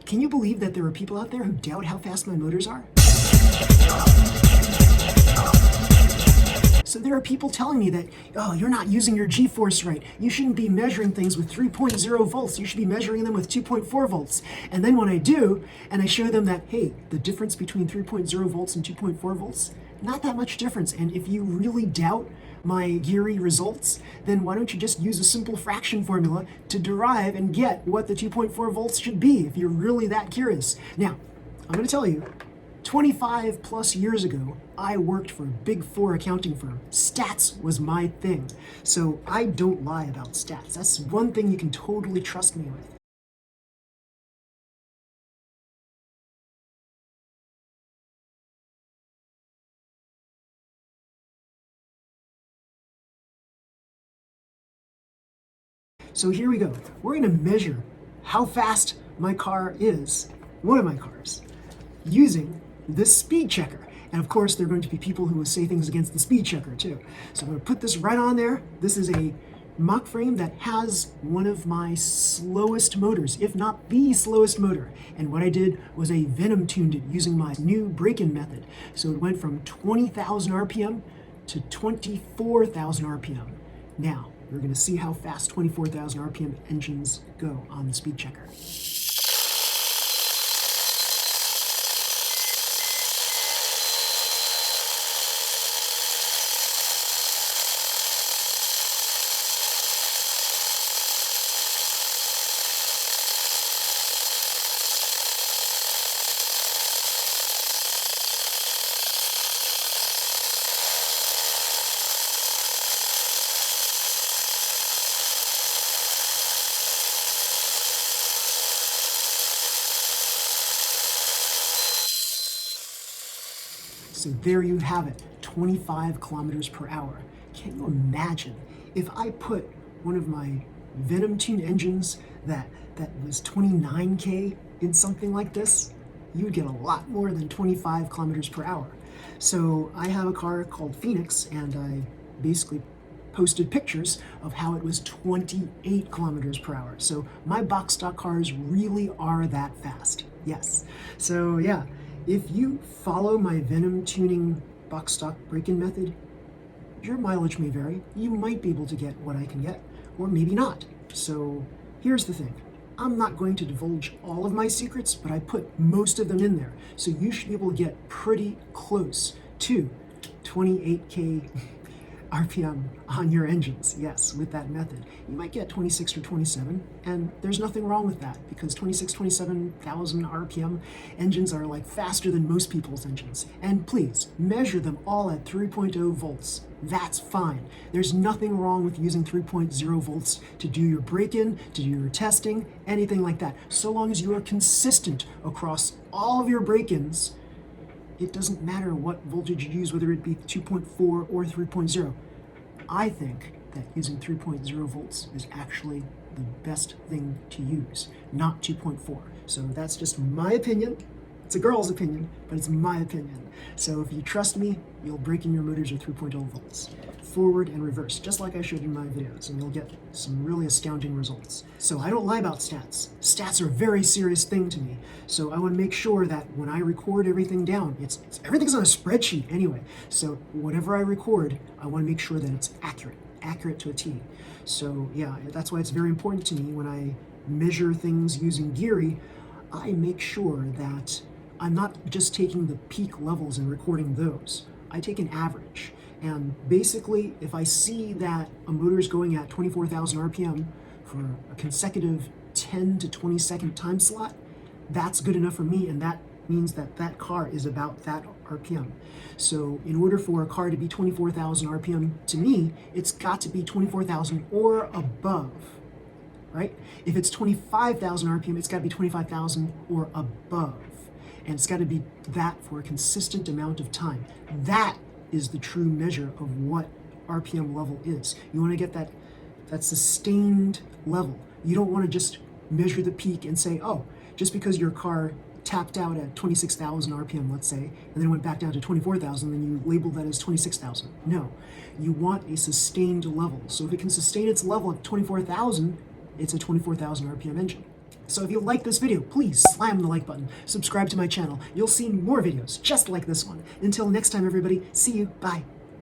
Can you believe that there are people out there who doubt how fast my motors are? So there are people telling me that, oh, you're not using your G-force right. You shouldn't be measuring things with 3.0 volts. You should be measuring them with 2.4 volts. And then when I do, and I show them that, hey, the difference between 3.0 volts and 2.4 volts, not that much difference. And if you really doubt my Geary results, then why don't you just use a simple fraction formula to derive and get what the 2.4 volts should be if you're really that curious. Now, I'm going to tell you, 25 plus years ago, I worked for a big four accounting firm. Stats was my thing. So I don't lie about stats. That's one thing you can totally trust me with. So here we go. We're going to measure how fast my car is, one of my cars, using this speed checker. And of course, there are going to be people who will say things against the speed checker too. So I'm going to put this right on there. This is a Mach frame that has one of my slowest motors, if not the slowest motor. And what I did was I Venom tuned it using my new break-in method. So it went from 20,000 RPM to 24,000 RPM. Now, we're going to see how fast 24,000 RPM engines go on the speed checker. So there you have it, 25 kilometers per hour. Can you imagine if I put one of my Venom tuned engines that was 29K in something like this? You would get a lot more than 25 kilometers per hour. So I have a car called Phoenix, and I basically posted pictures of how it was 28 kilometers per hour. So my box stock cars really are that fast. Yes. So yeah. If you follow my Venom tuning box stock break-in method, your mileage may vary. You might be able to get what I can get, or maybe not. So here's the thing. I'm not going to divulge all of my secrets, but I put most of them in there. So you should be able to get pretty close to 28K RPM on your engines, yes, with that method. You might get 26 or 27, and there's nothing wrong with that because 26, 27,000 RPM engines are like faster than most people's engines. And please, measure them all at 3.0 volts. That's fine. There's nothing wrong with using 3.0 volts to do your break-in, to do your testing, anything like that. So long as you are consistent across all of your break-ins, it doesn't matter what voltage you use, whether it be 2.4 or 3.0. I think that using 3.0 volts is actually the best thing to use, not 2.4. So that's just my opinion. It's a girl's opinion, but it's my opinion. So if you trust me, you'll break in your motors with 3.0 volts. Forward and reverse, just like I showed in my videos, and you'll get some really astounding results. So I don't lie about stats. Stats are a very serious thing to me. So I want to make sure that when I record everything down, everything's on a spreadsheet anyway. So whatever I record, I want to make sure that it's accurate to a T. So yeah, that's why it's very important to me when I measure things using Geary, I make sure that I'm not just taking the peak levels and recording those. I take an average. And basically, if I see that a motor is going at 24,000 RPM for a consecutive 10 to 20 second time slot, that's good enough for me, and that means that that car is about that RPM. So in order for a car to be 24,000 RPM, to me, it's got to be 24,000 or above, right? If it's 25,000 RPM, it's got to be 25,000 or above. And it's got to be that for a consistent amount of time. That is the true measure of what RPM level is. You want to get that sustained level. You don't want to just measure the peak and say, oh, just because your car tapped out at 26,000 RPM, let's say, and then went back down to 24,000, then you label that as 26,000. No, you want a sustained level. So if it can sustain its level at 24,000, it's a 24,000 RPM engine. So if you like this video, please slam the like button, subscribe to my channel. You'll see more videos just like this one. Until next time, everybody, see you, bye.